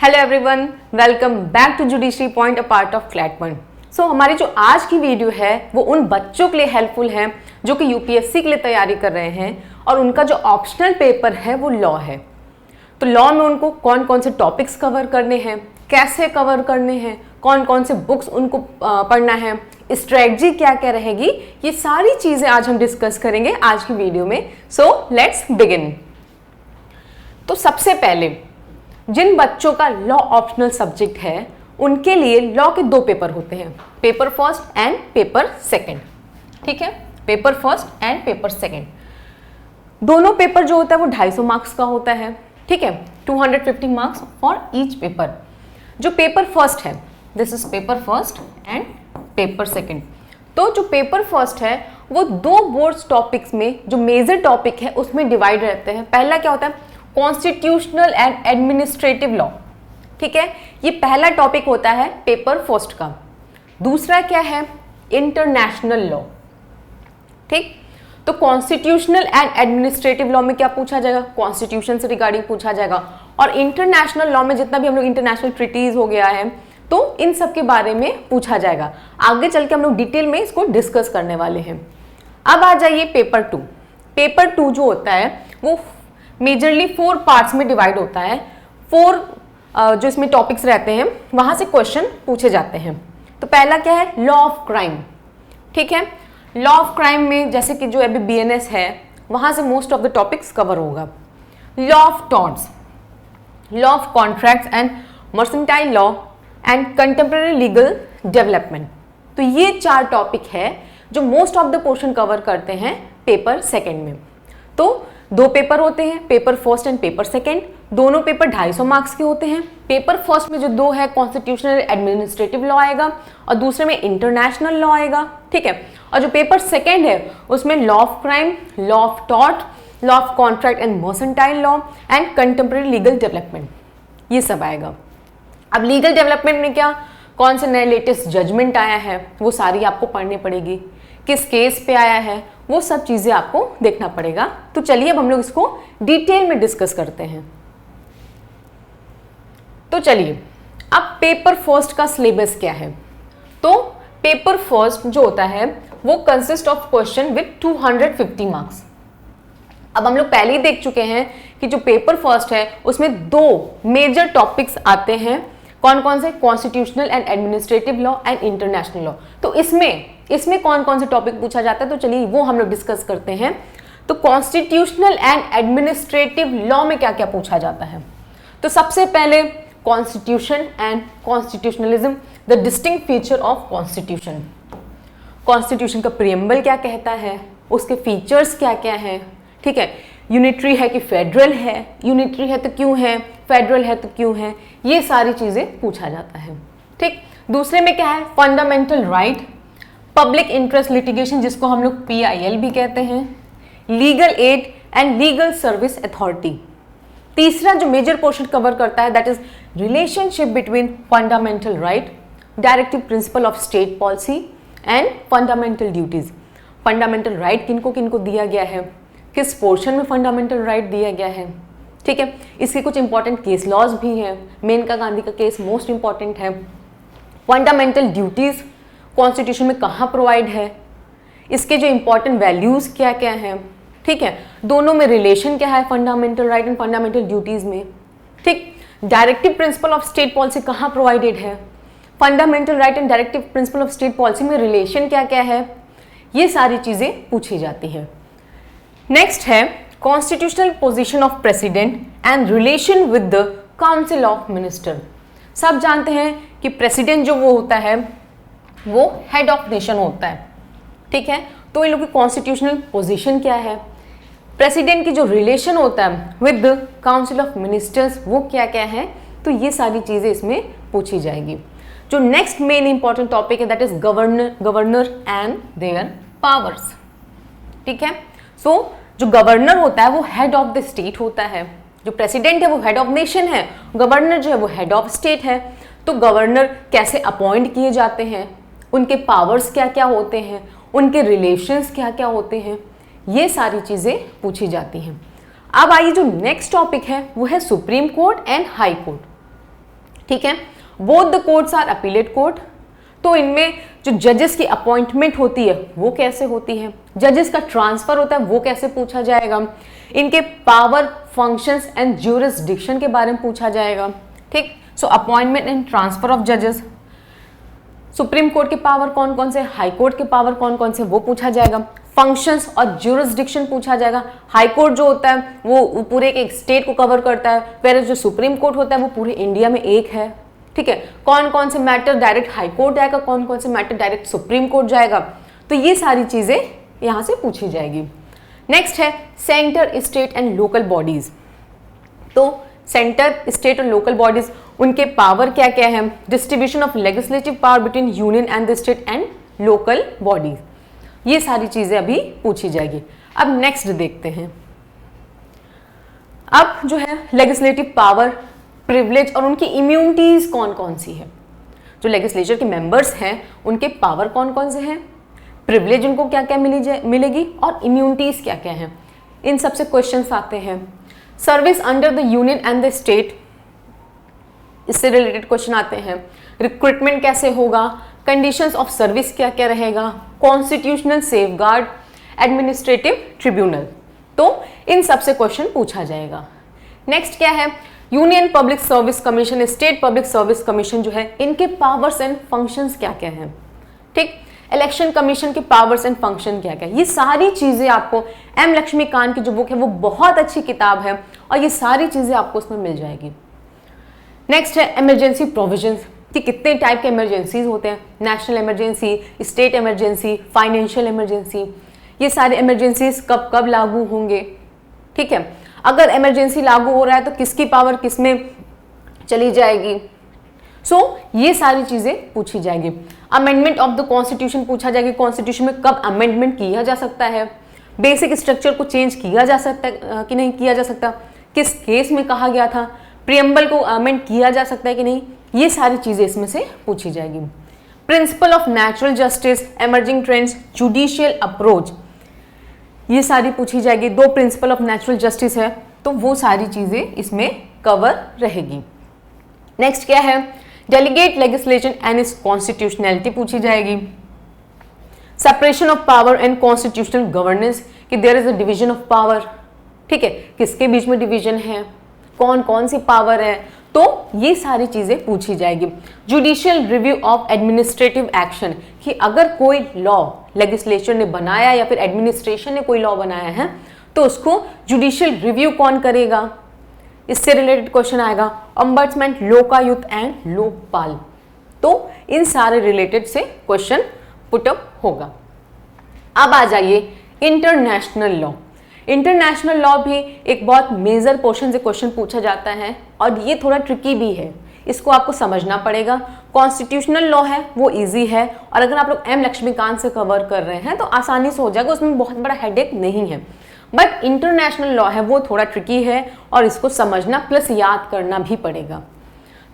Hello everyone, welcome back to judiciary point, a part of CLAT point. So हमारी जो आज की video है वो उन बच्चों के लिए हेल्पफुल है जो कि यूपीएससी के लिए तैयारी कर रहे हैं और उनका जो ऑप्शनल पेपर है वो लॉ है। तो लॉ में उनको कौन कौन से टॉपिक्स कवर करने हैं, कैसे कवर करने हैं, कौन कौन से बुक्स उनको पढ़ना है, स्ट्रेटजी क्या क्या रहेगी, ये सारी चीज़ें आज हम डिस्कस करेंगे आज की वीडियो में। So let's begin. तो सबसे पहले जिन बच्चों का लॉ ऑप्शनल सब्जेक्ट है उनके लिए लॉ के दो पेपर होते हैं, paper first and paper second. ठीक है, paper first and paper second दोनों पेपर जो होता है वो 250 मार्क्स का होता है। ठीक है, 250 मार्क्स फॉर ईच पेपर। जो पेपर फर्स्ट है, this is paper first and paper second. तो जो पेपर फर्स्ट है वो दो बोर्ड्स टॉपिक्स में जो मेजर टॉपिक है उसमें डिवाइड रहते हैं। पहला क्या होता है, कॉन्स्टिट्यूशनल एंड एडमिनिस्ट्रेटिव लॉ। ठीक है, ये पहला टॉपिक होता है पेपर फर्स्ट का। दूसरा क्या है, इंटरनेशनल लॉ। ठीक, तो कॉन्स्टिट्यूशनल एंड एडमिनिस्ट्रेटिव लॉ में क्या पूछा जाएगा, कॉन्स्टिट्यूशन से रिगार्डिंग पूछा जाएगा। और इंटरनेशनल लॉ में जितना भी हम लोग इंटरनेशनल ट्रीटीज हो गया है तो इन सब के बारे में पूछा जाएगा। आगे चल के हम लोग डिटेल में इसको डिस्कस करने वाले हैं। अब आ जाइए पेपर टू। पेपर टू जो होता है वो मेजरली 4 पार्ट्स में डिवाइड होता है। 4 जो इसमें टॉपिक्स रहते हैं वहां से क्वेश्चन पूछे जाते हैं। तो पहला क्या है, लॉ ऑफ क्राइम। ठीक है, लॉ ऑफ क्राइम में जैसे कि जो अभी बीएनएस है वहां से most of the topics cover होगा। Law of torts, law of contracts and mercantile law and contemporary legal development. तो ये 4 टॉपिक है जो most of the portion cover करते हैं पेपर सेकेंड में। तो 2 पेपर होते हैं, paper first and paper second. दोनों पेपर 250 मार्क्स के होते हैं। पेपर फर्स्ट में जो 2 है कॉन्स्टिट्यूशनल एडमिनिस्ट्रेटिव लॉ आएगा और दूसरे में इंटरनेशनल लॉ आएगा। ठीक है, और जो पेपर सेकेंड है उसमें law of crime, law of tort, law of contract and mercantile law and contemporary legal development, ये सब आएगा। अब लीगल डेवलपमेंट में क्या, कौन से नए लेटेस्ट जजमेंट आया है वो सारी आपको पढ़नी पड़ेगी, किस केस पे आया है वो सब चीजें आपको देखना पड़ेगा। तो चलिए अब हम लोग इसको डिटेल में डिस्कस करते हैं। तो चलिए अब पेपर फर्स्ट का सिलेबस क्या है। तो पेपर फर्स्ट जो होता है वो consist of question with 250 marks. अब हम लोग पहले ही देख चुके हैं कि जो पेपर फर्स्ट है उसमें 2 मेजर टॉपिक्स आते हैं। कौन कौन से, constitutional and administrative law and international law. तो इसमें कौन कौन से टॉपिक पूछा जाता है तो चलिए वो हम लोग डिस्कस करते हैं। तो कॉन्स्टिट्यूशनल एंड एडमिनिस्ट्रेटिव लॉ में क्या क्या पूछा जाता है। तो सबसे पहले constitution and constitutionalism, the distinct feature of constitution. Constitution का प्रीएम्बल क्या कहता है, उसके फीचर्स क्या क्या है। ठीक है, यूनिटरी है कि फेडरल है, यूनिटरी है तो क्यों है, फेडरल है तो क्यों है, ये सारी चीजें पूछा जाता है। ठीक, दूसरे में क्या है, fundamental right, public interest litigation जिसको हम लोग PIL भी कहते हैं, legal aid and legal service authority. तीसरा जो मेजर पोर्शन कवर करता है that is relationship between fundamental right, directive principle of state policy and fundamental duties. Fundamental right किनको किनको दिया गया है, किस पोर्शन में फंडामेंटल राइट दिया गया है। ठीक है, इसके कुछ इंपॉर्टेंट केस लॉज भी हैं। मेनका गांधी का केस मोस्ट इंपॉर्टेंट है। फंडामेंटल ड्यूटीज कॉन्स्टिट्यूशन में कहाँ प्रोवाइड है, इसके जो इंपॉर्टेंट वैल्यूज क्या क्या हैं। ठीक है, दोनों में रिलेशन क्या है fundamental right and fundamental duties में। ठीक, directive principle of state policy कहाँ प्रोवाइडेड है, fundamental right and directive principle of state policy में रिलेशन क्या क्या है, ये सारी चीजें पूछी जाती हैं। नेक्स्ट है constitutional position of president and relation with the council of minister. सब जानते हैं कि प्रेसिडेंट जो वो होता है वो हेड ऑफ नेशन होता है। ठीक है, तो इन लोग की कॉन्स्टिट्यूशनल पोजीशन क्या है, प्रेसिडेंट की जो रिलेशन होता है with the council of ministers वो क्या क्या है, तो ये सारी चीजें इसमें पूछी जाएगी। जो नेक्स्ट मेन इंपॉर्टेंट टॉपिक है that is governor and there powers. ठीक है, सो जो गवर्नर होता है वो हेड ऑफ द स्टेट होता है, जो प्रेसिडेंट है वो हेड ऑफ नेशन है, गवर्नर जो है वो हेड ऑफ स्टेट है। तो गवर्नर कैसे अपॉइंट किए जाते हैं, उनके पावर्स क्या क्या होते हैं, उनके रिलेशंस क्या क्या होते हैं, ये सारी चीज़ें पूछी जाती हैं। अब आइए जो नेक्स्ट टॉपिक है वो है supreme court and high court. ठीक है। Both the courts are appellate court. तो इनमें जो जजेस की अपॉइंटमेंट होती है वो कैसे होती है, जजेस का ट्रांसफर होता है वो कैसे पूछा जाएगा, इनके पावर, फंक्शंस एंड ज्यूरिसडिक्शन के बारे में पूछा जाएगा। ठीक, सो अपॉइंटमेंट एंड ट्रांसफर ऑफ जजेस, सुप्रीम कोर्ट के पावर कौन कौन से, हाई कोर्ट के पावर कौन कौन से, वो पूछा जाएगा। फंक्शंस और ज्यूरिसडिक्शन पूछा जाएगा। हाई कोर्ट जो होता है वो पूरे एक स्टेट को कवर करता है, वैसे जो सुप्रीम कोर्ट होता है वो पूरे इंडिया में एक है। ठीक है, कौन कौन से मैटर डायरेक्ट हाई कोर्ट जाएगा, कौन कौन से मैटर डायरेक्ट सुप्रीम कोर्ट जाएगा, तो ये सारी चीजें यहां से पूछी जाएगी। नेक्स्ट है centre, state and local bodies. तो सेंटर, स्टेट और लोकल बॉडीज, उनके पावर क्या क्या है, distribution of legislative power between union and the state and local bodies, ये सारी चीजें अभी पूछी जाएगी। अब नेक्स्ट देखते हैं, अब जो है लेजिस्लेटिव पावर, प्रिविलेज और उनकी इम्यूनिटीज कौन कौन सी है। जो लेजिस्लेचर के मेंबर्स हैं उनके पावर कौन कौन से हैं, प्रिविलेज उनको क्या क्या मिलेगी और इम्यूनिटीज क्या क्या हैं, इन सबसे क्वेश्चंस आते हैं। Service under the union and the state, इससे रिलेटेड क्वेश्चन आते हैं। रिक्रूटमेंट कैसे होगा, कंडीशंस ऑफ सर्विस क्या क्या रहेगा, कॉन्स्टिट्यूशनल सेफगार्ड, एडमिनिस्ट्रेटिव ट्रिब्यूनल, तो इन सबसे क्वेश्चन पूछा जाएगा। नेक्स्ट क्या है, union public service commission, state public service commission जो है, इनके पावर्स एंड फंक्शंस क्या क्या हैं। ठीक, इलेक्शन कमीशन के पावर्स एंड फंक्शन क्या क्या, ये सारी चीजें आपको एम लक्ष्मीकांत की जो बुक है वो बहुत अच्छी किताब है और ये सारी चीजें आपको उसमें मिल जाएगी। नेक्स्ट है इमरजेंसी प्रोविजंस, कि कितने टाइप के इमरजेंसीज होते हैं, national emergency, state emergency, financial emergency, ये सारे इमरजेंसीज कब कब लागू होंगे। ठीक है, अगर इमरजेंसी लागू हो रहा है तो किसकी पावर किस में चली जाएगी, सो ये सारी चीजें पूछी जाएगी। अमेंडमेंट ऑफ द कॉन्स्टिट्यूशन पूछा जाएगा, कॉन्स्टिट्यूशन में कब अमेंडमेंट किया जा सकता है, बेसिक स्ट्रक्चर को चेंज किया जा सकता है कि नहीं किया जा सकता, किस केस में कहा गया था, प्रियम्बल को अमेंड किया जा सकता है कि नहीं, ये सारी चीजें इसमें से पूछी जाएगी। Principal of natural justice, emerging trends, judicial approach, ये सारी पूछी जाएगी। 2 प्रिंसिपल ऑफ नेचुरल जस्टिस है तो वो सारी चीजें इसमें कवर रहेगी। नेक्स्ट क्या है, delegate legislation and its constitutionality पूछी जाएगी। Separation of power and constitutional governance, कि there is a division of power. ठीक है, किसके बीच में डिवीजन है, कौन कौन सी पावर है, तो ये सारी चीजें पूछी जाएगी। Judicial review of administrative action, कि अगर कोई लॉ लेजिस्लेचर ने बनाया या फिर एडमिनिस्ट्रेशन ने कोई लॉ बनाया है तो उसको जुडिशियल रिव्यू कौन करेगा, इससे रिलेटेड क्वेश्चन आएगा। ऑम्बड्समैन, लोकायुक्त एंड लोकपाल, तो इन सारे रिलेटेड से क्वेश्चन पुटअप होगा। अब आ जाइए इंटरनेशनल लॉ। इंटरनेशनल लॉ भी एक बहुत मेजर पोर्शन से क्वेश्चन पूछा जाता है और ये थोड़ा ट्रिकी भी है, इसको आपको समझना पड़ेगा। कॉन्स्टिट्यूशनल लॉ है वो इजी है और अगर आप लोग एम लक्ष्मीकांत से कवर कर रहे हैं तो आसानी से हो जाएगा, उसमें बहुत बड़ा हेडेक नहीं है। बट इंटरनेशनल लॉ है वो थोड़ा ट्रिकी है और इसको समझना प्लस याद करना भी पड़ेगा।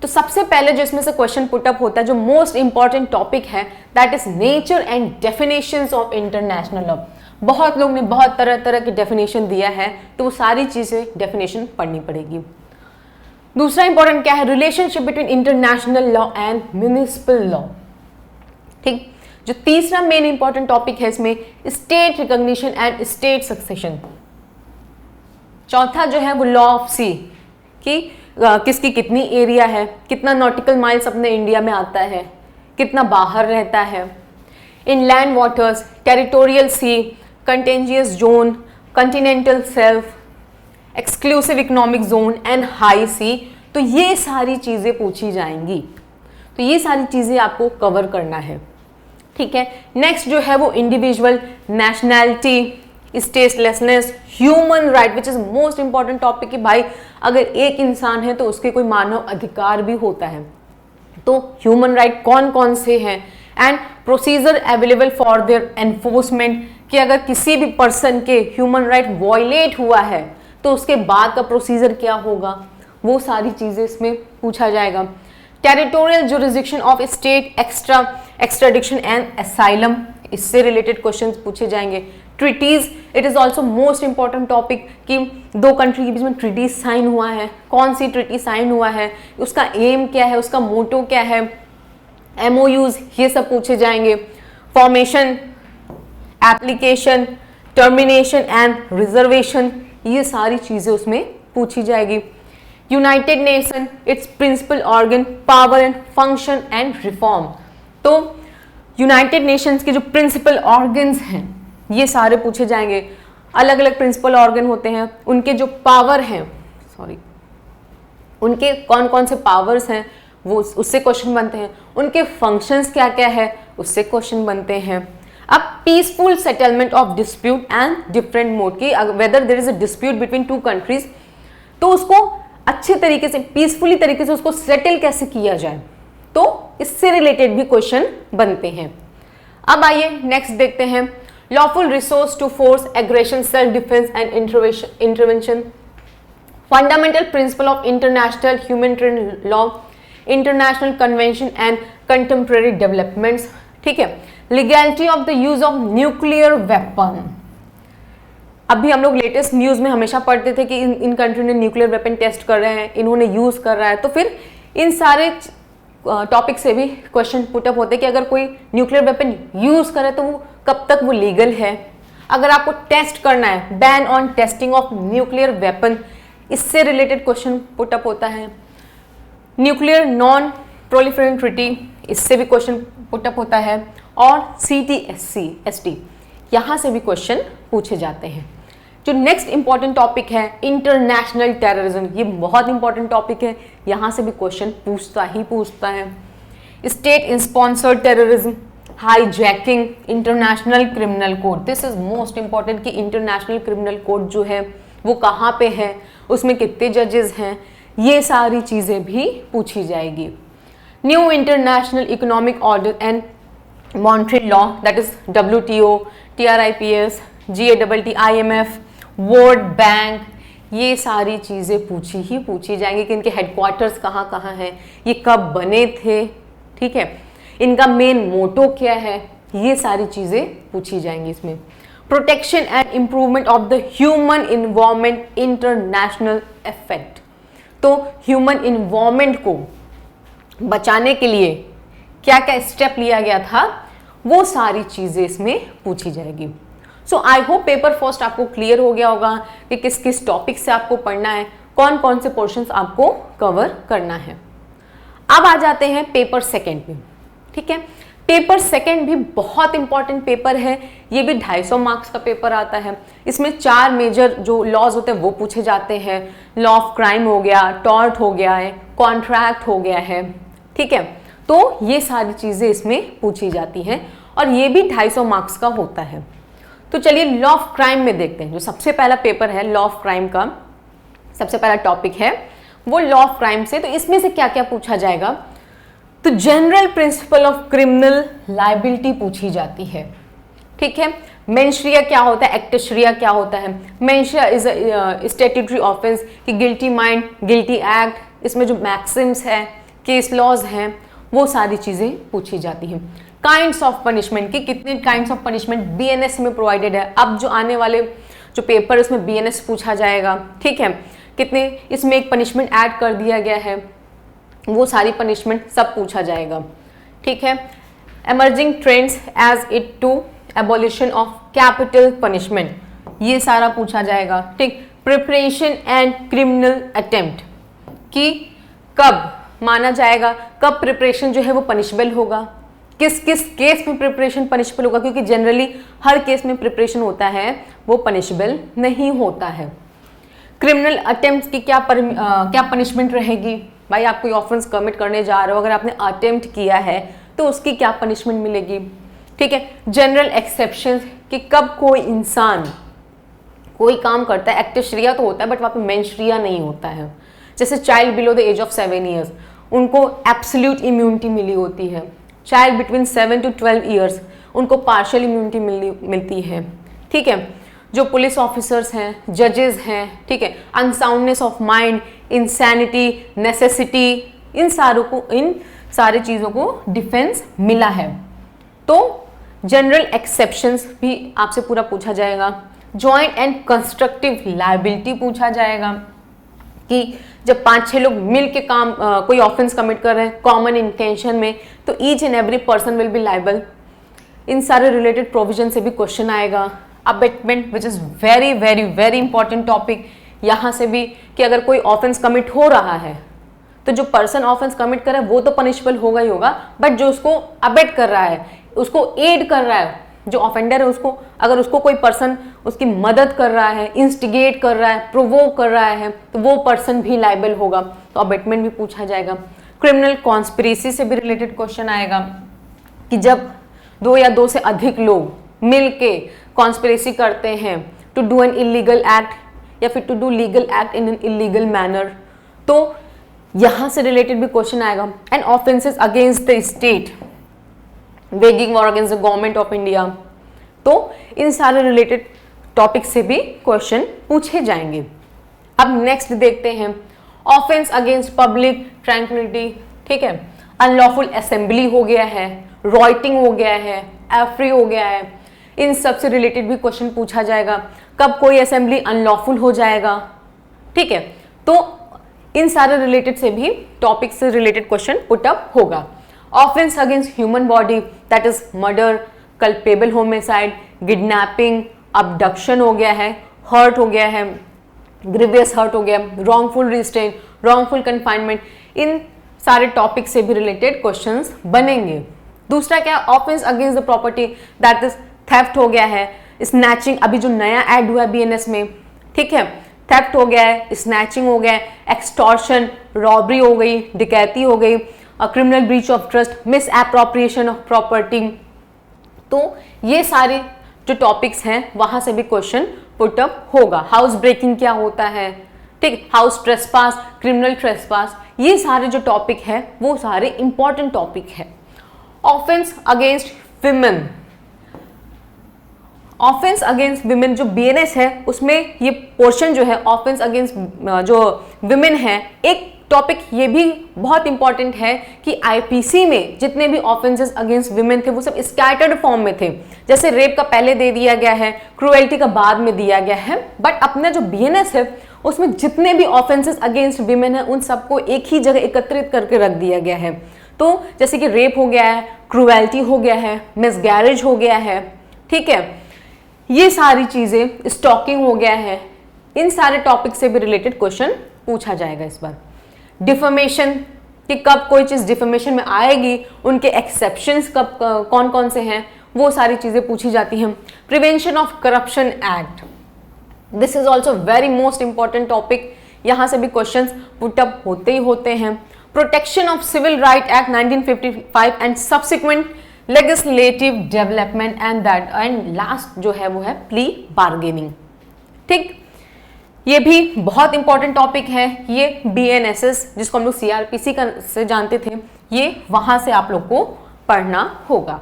तो सबसे पहले जो इसमें से क्वेश्चन पुटअप होता है, जो मोस्ट इंपॉर्टेंट टॉपिक है, that is nature and definitions of international law. बहुत लोग ने बहुत तरह तरह की डेफिनेशन दिया है तो वो सारी चीजें डेफिनेशन पढ़नी पड़ेगी। दूसरा इंपॉर्टेंट क्या है, relationship between international law and municipal law. ठीक, जो तीसरा मेन इंपॉर्टेंट टॉपिक है इसमें, state recognition and state succession. चौथा जो है वो लॉ ऑफ सी, कि किसकी कितनी एरिया है, कितना नॉटिकल माइल्स अपने इंडिया में आता है, कितना बाहर रहता है। Inland waters, territorial sea, contiguous zone, continental shelf, exclusive economic zone and high sea, तो ये सारी चीजें पूछी जाएंगी। तो ये सारी चीजें आपको कवर करना है। ठीक है, नेक्स्ट जो है वो individual, nationality, statelessness, human right, which is most important topic, कि भाई अगर एक इंसान है तो उसके कोई मानव अधिकार भी होता है, तो ह्यूमन राइट कौन कौन से हैं, and procedure available for their enforcement, कि अगर किसी भी पर्सन के ह्यूमन राइट वॉयलेट हुआ है तो उसके बाद का प्रोसीजर क्या होगा, वो सारी चीजें इसमें पूछा जाएगा। Territorial jurisdiction of state, extradition and asylum, इससे रिलेटेड क्वेश्चंस पूछे जाएंगे। Treaties, it is also most important topic कि दो कंट्री के बीच में ट्रिटीज साइन हुआ है, कौन सी ट्रिटी साइन हुआ है, उसका एम क्या है, उसका मोटो क्या है, MOUs, ये सब पूछे जाएंगे। Formation, application, termination and reservation, ये सारी चीजें उसमें पूछी जाएगी। United Nation, its principal organ, power and function and reform. तो यूनाइटेड नेशंस के जो प्रिंसिपल ऑर्गन्स हैं ये सारे पूछे जाएंगे। अलग अलग प्रिंसिपल ऑर्गन होते हैं, उनके जो पावर हैं, उनके कौन कौन से पावर्स हैं वो उससे क्वेश्चन बनते हैं, उनके फंक्शंस क्या क्या है उससे क्वेश्चन बनते हैं। अब peaceful settlement of dispute and different mode की, whether there is a dispute between two countries, तो उसको अच्छे तरीके से पीसफुली तरीके से उसको सेटल कैसे किया जाए, तो इससे रिलेटेड भी क्वेश्चन बनते हैं। अब आइए नेक्स्ट देखते हैं, lawful resource to force aggression, self defence and intervention, fundamental principle of international humanitarian law, international convention and contemporary developments, ठीक है। Legality of the use of nuclear weapon, अभी हम लोग लेटेस्ट न्यूज में हमेशा पढ़ते थे कि इन कंट्री ने न्यूक्लियर वेपन टेस्ट कर रहे हैं, इन्होंने यूज कर रहा है, तो फिर इन सारे टॉपिक से भी क्वेश्चन पुटअप होते हैं कि अगर कोई न्यूक्लियर वेपन यूज करे तो वो कब तक वो लीगल है। अगर आपको टेस्ट करना है, ban on testing of nuclear weapon, इससे रिलेटेड क्वेश्चन पुटअप होता है। न्यूक्लियर नॉन प्रोलिफरेशन ट्रीटी, इससे भी क्वेश्चन पुटअप होता है। और CTSC ST, यहाँ से भी क्वेश्चन पूछे जाते हैं। जो नेक्स्ट इंपॉर्टेंट टॉपिक है इंटरनेशनल टेररिज्म, ये बहुत इंपॉर्टेंट टॉपिक है, यहाँ से भी क्वेश्चन पूछता है। State sponsored terrorism, hijacking, international criminal code, this is most important कि इंटरनेशनल क्रिमिनल कोड जो है वो कहाँ पे है, उसमें कितने जजेस हैं, ये सारी चीज़ें भी पूछी जाएगी। New international economic order and monetary law, that is WTO, TRIPS, GATT, IMF, world bank, ये सारी चीज़ें पूछी जाएंगी कि इनके हेडक्वार्टर्स कहाँ कहाँ हैं, ये कब बने थे, ठीक है, इनका मेन मोटो क्या है, ये सारी चीज़ें पूछी जाएंगी इसमें। Protection and improvement of the human environment, international effect, तो ह्यूमन इन्वायरमेंट को बचाने के लिए क्या क्या स्टेप लिया गया था, वो सारी चीज़ें इसमें पूछी जाएगी। सो आई होप पेपर फर्स्ट आपको क्लियर हो गया होगा कि किस किस टॉपिक से आपको पढ़ना है, कौन कौन से पोर्शंस आपको कवर करना है। अब आ जाते हैं पेपर सेकंड पे, ठीक है। पेपर सेकंड भी बहुत इंपॉर्टेंट पेपर है, ये भी 250 मार्क्स का पेपर आता है। इसमें 4 मेजर जो लॉज होते हैं वो पूछे जाते हैं। लॉ ऑफ क्राइम हो गया, टॉर्ट हो गया है, कॉन्ट्रैक्ट हो गया है, ठीक है। तो ये सारी चीज़ें इसमें पूछी जाती हैं और ये भी 250 मार्क्स का होता है। तो चलिए लॉ ऑफ क्राइम में देखते हैं। जो सबसे पहला पेपर है लॉ ऑफ क्राइम का, सबसे पहला टॉपिक है वो लॉ ऑफ क्राइम से। तो इसमें से क्या क्या पूछा जाएगा, तो general principle of criminal liability पूछी जाती है, ठीक है। मेंशरिया क्या होता है, एक्टशरिया क्या होता है। मेंशरिया इज अ स्टैट्यूटरी ऑफेंस कि गिल्टी माइंड, गिल्टी एक्ट, इसमें जो मैक्सिम्स है, केस लॉज हैं, वो सारी चीज़ें पूछी जाती हैं। काइंड्स ऑफ पनिशमेंट की कितने काइंड्स ऑफ पनिशमेंट BNS में प्रोवाइडेड है। अब जो आने वाले जो पेपर उसमें BNS पूछा जाएगा, ठीक है। कितने इसमें एक पनिशमेंट ऐड कर दिया गया है, वो सारी पनिशमेंट सब पूछा जाएगा, ठीक है। Emerging trends as it to abolition of capital punishment, ये सारा पूछा जाएगा, ठीक। प्रिपरेशन एंड क्रिमिनल अटेम्प्ट कि कब माना जाएगा, कब प्रिपरेशन जो है वो पनिशबल होगा, किस किस केस में प्रिपरेशन पनिशबल होगा, क्योंकि जनरली हर केस में प्रिपरेशन होता है वो पनिशबल नहीं होता है। क्रिमिनल अटेम्प्ट की क्या पनिशमेंट रहेगी, भाई आप कोई ऑफेंस कमिट करने जा रहे हो, अगर आपने अटेम्प्ट किया है तो उसकी क्या पनिशमेंट मिलेगी, ठीक है। जनरल एक्सेप्शन कि कब कोई इंसान कोई काम करता है, एक्टशरिया तो होता है बट वहाँ पे मेंशरिया नहीं होता है। जैसे child below the age of 7 years उनको एब्सोल्यूट इम्यूनिटी मिली होती है। चाइल्ड बिटवीन 7 to 12 ईयर्स उनको पार्शियल इम्यूनिटी मिलती है, ठीक है। जो पुलिस ऑफिसर्स हैं, जजेस हैं, ठीक है, unsoundness of mind, insanity, necessity, इन सारे चीज़ों को डिफेंस मिला है। तो जनरल एक्सेप्शंस भी आपसे पूरा पूछा जाएगा, जॉइंट एंड कंस्ट्रक्टिव लायबिलिटी पूछा जाएगा कि जब 5-6 लोग मिल के काम कोई ऑफेंस कमिट कर रहे हैं कॉमन इंटेंशन में, तो each and every person will be liable. इन सारे रिलेटेड प्रोविजन से भी क्वेश्चन आएगा। Abetment which is very very very important topic, यहाँ से भी कि अगर कोई ऑफेंस कमिट हो रहा है तो जो पर्सन ऑफेंस कमिट कर रहा है वो तो पनिशेबल होगा ही होगा, बट जो उसको अबेट कर रहा है, उसको एड कर रहा है, जो ऑफेंडर है उसको, अगर उसको कोई पर्सन उसकी मदद कर रहा है, इंस्टिगेट कर रहा है, प्रोवोक कर रहा है, तो वो पर्सन भी लायबल होगा। तो अबेटमेंट भी पूछा जाएगा। क्रिमिनल कॉन्स्पिरेसी से भी रिलेटेड क्वेश्चन आएगा कि जब 2 या 2 से अधिक लोग मिल के कॉन्स्पिरेसी करते हैं to do an illegal act या फिर to do legal act in an illegal manner, तो यहां से रिलेटेड भी क्वेश्चन आएगा। And offences against the state, waging war against the government of India, तो इन सारे रिलेटेड टॉपिक से भी क्वेश्चन पूछे जाएंगे। अब नेक्स्ट देखते हैं ऑफेंस अगेंस्ट पब्लिक ट्रैंक्विलिटी, ठीक है, अनलॉफुल असेंबली हो गया है, रॉइटिंग हो गया है, एफ्री हो गया है, इन सब से रिलेटेड भी क्वेश्चन पूछा जाएगा। कब कोई असेंबली अनलॉफुल हो जाएगा, ठीक है, तो इन सारे रिलेटेड से भी टॉपिक से रिलेटेड क्वेश्चन पुट अप होगा। Offence against human body, that is murder, culpable homicide, kidnapping, abduction हो गया है, हर्ट हो गया है, ग्रीवियस हर्ट हो गया, रॉन्गफुल रिस्ट्रेन, रॉन्गफुल कन्फाइनमेंट, इन सारे टॉपिक से भी रिलेटेड क्वेश्चंस बनेंगे। दूसरा क्या, offence against the property, that is theft हो गया है, स्नैचिंग, अभी जो नया ऐड हुआ है बीएनएस में, ठीक है, थेफ्ट हो गया है, स्नैचिंग हो गया है, एक्सटॉर्शन, रॉबरी हो गई, डकैती हो गई, criminal breach of trust, miss appropriation of property, तो ये सारे जो टॉपिक्स हैं वहां से भी क्वेश्चन पुट अप होगा। हाउस ब्रेकिंग क्या होता है, ठीक, हाउस ट्रेसपास, क्रिमिनल ट्रेसपास, ये सारे जो टॉपिक है वो सारे इंपॉर्टेंट टॉपिक है। Offence against women, offence against women जो बीएनएस है उसमें ये पोर्शन जो है ऑफेंस अगेंस्ट जो विमेन है, एक टॉपिक ये भी बहुत इंपॉर्टेंट है कि आईपीसी में जितने भी ऑफेंसेस अगेंस्ट विमेन थे वो सब स्कैटर्ड फॉर्म में थे। जैसे रेप का पहले दे दिया गया है, क्रुएल्टी का बाद में दिया गया है, बट अपना जो बीएनएस है उसमें जितने भी ऑफेंसेस अगेंस्ट विमेन है उन सबको एक ही जगह एकत्रित करके रख दिया गया है। तो जैसे कि रेप हो गया है, क्रुएल्टी हो गया है, मिसगैरेज हो गया है, ठीक है, ये सारी चीजें, स्टॉकिंग हो गया है, इन सारे टॉपिक से भी रिलेटेड क्वेश्चन पूछा जाएगा इस बार। डिफेमेशन, कि कब कोई चीज डिफेमेशन में आएगी, उनके एक्सेप्शंस कब कौन कौन से हैं, वो सारी चीजें पूछी जाती हैं। Prevention of corruption act, this is also very most important topic, यहां से भी क्वेश्चंस पुट अप होते ही होते हैं। Protection of civil right act 1955 and subsequent legislative development and last जो है वो है प्ली बार्गेनिंग, ठीक, ये भी बहुत इंपॉर्टेंट टॉपिक है। ये बीएनएसएस जिसको हम लोग सीआरपीसी का से जानते थे, ये वहां से आप लोग को पढ़ना होगा।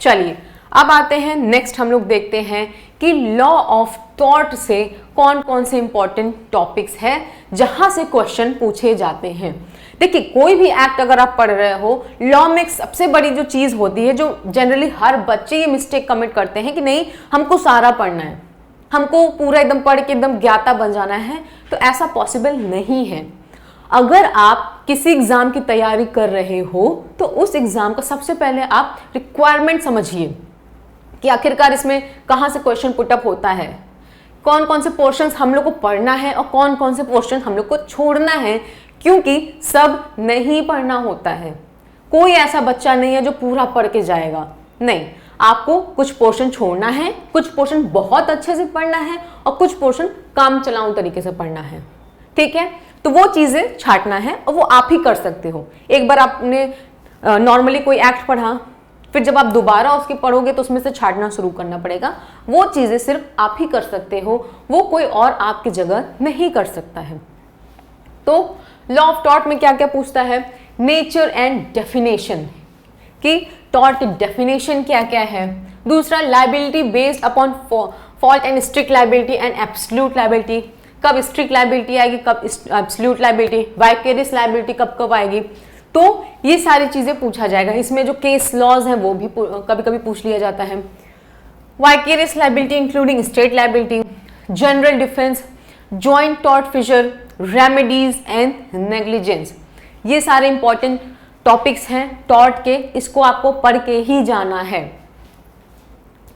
चलिए अब आते हैं नेक्स्ट, हम लोग देखते हैं कि लॉ ऑफ टॉर्ट से कौन कौन से इंपॉर्टेंट टॉपिक्स हैं जहां से क्वेश्चन पूछे जाते हैं। देखिए कोई भी एक्ट अगर आप पढ़ रहे हो, लॉ में सबसे बड़ी जो चीज होती है, जो जनरली हर बच्चे ये मिस्टेक कमिट करते हैं कि नहीं हमको सारा पढ़ना है, हमको पूरा एकदम पढ़ के एकदम ज्ञाता बन जाना है, तो ऐसा पॉसिबल नहीं है। अगर आप किसी एग्जाम की तैयारी कर रहे हो तो उस एग्जाम का सबसे पहले आप रिक्वायरमेंट समझिए कि आखिरकार इसमें कहाँ से क्वेश्चन पुटअप होता है, कौन कौन से पोर्शंस हम लोग को पढ़ना है और कौन कौन से पोर्शन हम लोग को छोड़ना है, क्योंकि सब नहीं पढ़ना होता है। कोई ऐसा बच्चा नहीं है जो पूरा पढ़ के जाएगा, नहीं, आपको कुछ पोर्शन छोड़ना है, कुछ पोर्शन बहुत अच्छे से पढ़ना है और कुछ पोर्शन काम चलाऊ तरीके से पढ़ना है, ठीक है। तो वो चीजें छांटना है और वो आप ही कर सकते हो। एक बार आपने नॉर्मली कोई एक्ट पढ़ा, फिर जब आप दोबारा उसकी पढ़ोगे तो उसमें से छांटना शुरू करना पड़ेगा। वो चीजें सिर्फ आप ही कर सकते हो, वो कोई और आपकी जगह नहीं कर सकता है। तो लॉ ऑफ टॉर्ट में क्या क्या पूछता है, नेचर एंड डेफिनेशन, कि टॉर्ट की डेफिनेशन क्या क्या है। दूसरा, liability based upon fault and strict liability and absolute liability, कब स्ट्रिक्ट लायबिलिटी आएगी, कब एब्सोल्यूट लायबिलिटी, वाइकेरियस लायबिलिटी कब कब आएगी। तो ये सारी चीजें पूछा जाएगा। इसमें जो केस लॉज हैं वो भी कभी कभी पूछ लिया जाता है। Vicarious liability including state liability, general defence, joint tort feasor, remedies and negligence, ये सारे इंपॉर्टेंट टॉपिक्स हैं टॉर्ट के, इसको आपको पढ़ के ही जाना है।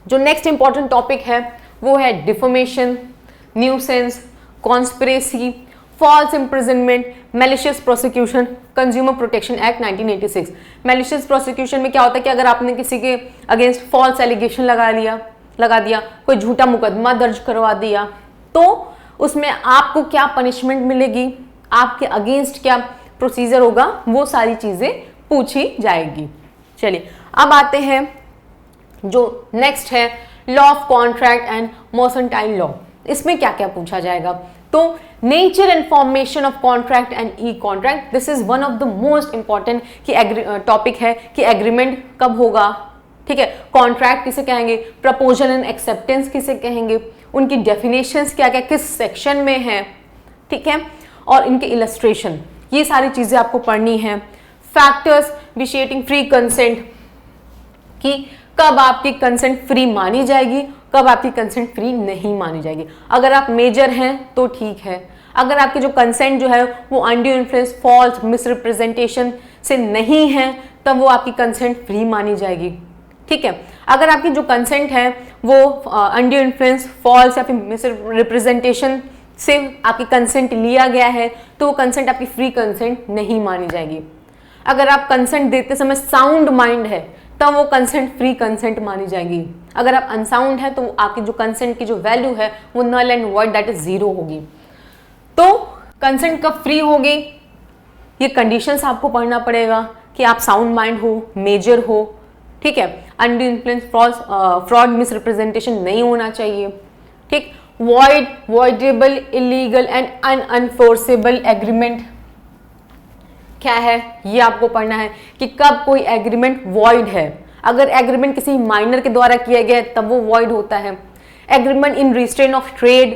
जो नेक्स्ट इंपॉर्टेंट टॉपिक है वो है deformation, nuisance, conspiracy, false imprisonment, malicious prosecution, consumer protection act 1986। Malicious prosecution में क्या होता है कि अगर आपने किसी के अगेंस्ट फॉल्स एलिगेशन लगा दिया, कोई झूठा मुकदमा दर्ज करवा दिया, तो उसमें आपको क्या पनिशमेंट मिलेगी, आपके अगेंस्ट क्या प्रोसीजर होगा, वो सारी चीजें पूछी जाएगी। चलिए अब आते हैं जो नेक्स्ट है law of contract and mercantile law. इसमें क्या क्या पूछा जाएगा, तो nature and formation of contract and E contract, this is one of the most important topic है कि एग्रीमेंट कब होगा, ठीक है, कॉन्ट्रैक्ट किसे कहेंगे, प्रपोजल एंड एक्सेप्टेंस किसे कहेंगे, उनकी डेफिनेशंस क्या क्या किस सेक्शन में है, ठीक है, और इनके इलस्ट्रेशन, ये सारी चीजें आपको पढ़नी है। फैक्टर्स विशिएटिंग फ्री कंसेंट, कि कब आपकी कंसेंट फ्री मानी जाएगी, कब आपकी कंसेंट फ्री नहीं मानी जाएगी। अगर आप मेजर हैं तो ठीक है, अगर आपकी जो कंसेंट जो है वो अनड्यू इन्फ्लुएंस, फॉल्स, मिसरिप्रेजेंटेशन से नहीं है, तब वो आपकी कंसेंट फ्री मानी जाएगी, ठीक है। अगर आपकी जो कंसेंट है वो अनड्यू इन्फ्लुएंस, फॉल्स या फिर मिसरिप्रेजेंटेशन से आपकी कंसेंट लिया गया है, तो वो कंसेंट आपकी फ्री कंसेंट नहीं मानी जाएगी। अगर आप कंसेंट देते समय साउंड माइंड है, तब वो कंसेंट फ्री कंसेंट मानी जाएगी। अगर आप अनसाउंड है, तो आपकी जो कंसेंट की जो वैल्यू है वो null and void, that is 0 होगी। तो कंसेंट कब फ्री होगी, ये कंडीशंस आपको पढ़ना पड़ेगा कि आप साउंड माइंड हो, मेजर हो, ठीक है, अनड्यू इन्फ्लुएंस, फ्रॉड, मिसरिप्रेजेंटेशन नहीं होना चाहिए, ठीक। Void, voidable, illegal and unenforceable agreement क्या है, ये आपको पढ़ना है कि कब कोई एग्रीमेंट वॉइड है। अगर एग्रीमेंट किसी माइनर के द्वारा किया गया है तब वो वॉइड होता है। Agreement in restrain of trade,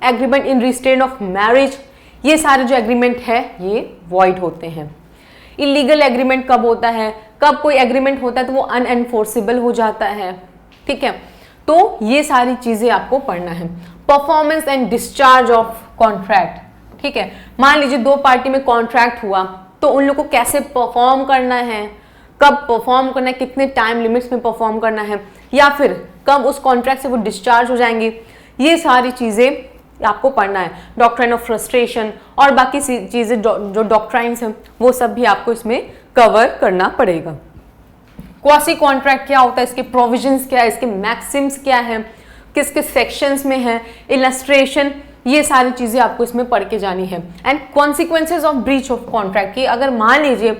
agreement in restrain of marriage, ये सारे जो एग्रीमेंट है ये वॉइड होते हैं। इलीगल एग्रीमेंट कब होता है, कब कोई एग्रीमेंट होता है तो वो अनएनफोर्सेबल हो जाता है, ठीक है। तो ये सारी चीजें आपको पढ़ना है। Performance and discharge of contract, ठीक है, मान लीजिए दो पार्टी में कॉन्ट्रैक्ट हुआ, तो उन लोगों को कैसे परफॉर्म करना है, कब परफॉर्म करना है, कितने टाइम लिमिट्स में परफॉर्म करना है, या फिर कब उस कॉन्ट्रैक्ट से वो डिस्चार्ज हो जाएंगे, ये सारी चीजें आपको पढ़ना है। डॉक्ट्राइन ऑफ फ्रस्ट्रेशन और बाकी चीजें जो डॉक्ट्राइन्स हैं वो सब भी आपको इसमें कवर करना पड़ेगा। क्वासी कॉन्ट्रैक्ट क्या होता है, इसके प्रोविजंस क्या है, इसके मैक्सिम्स क्या है, किस किस सेक्शंस में है, इलस्ट्रेशन, ये सारी चीजें आपको इसमें पढ़ के जानी है। And consequences of breach of contract, कि अगर मान लीजिए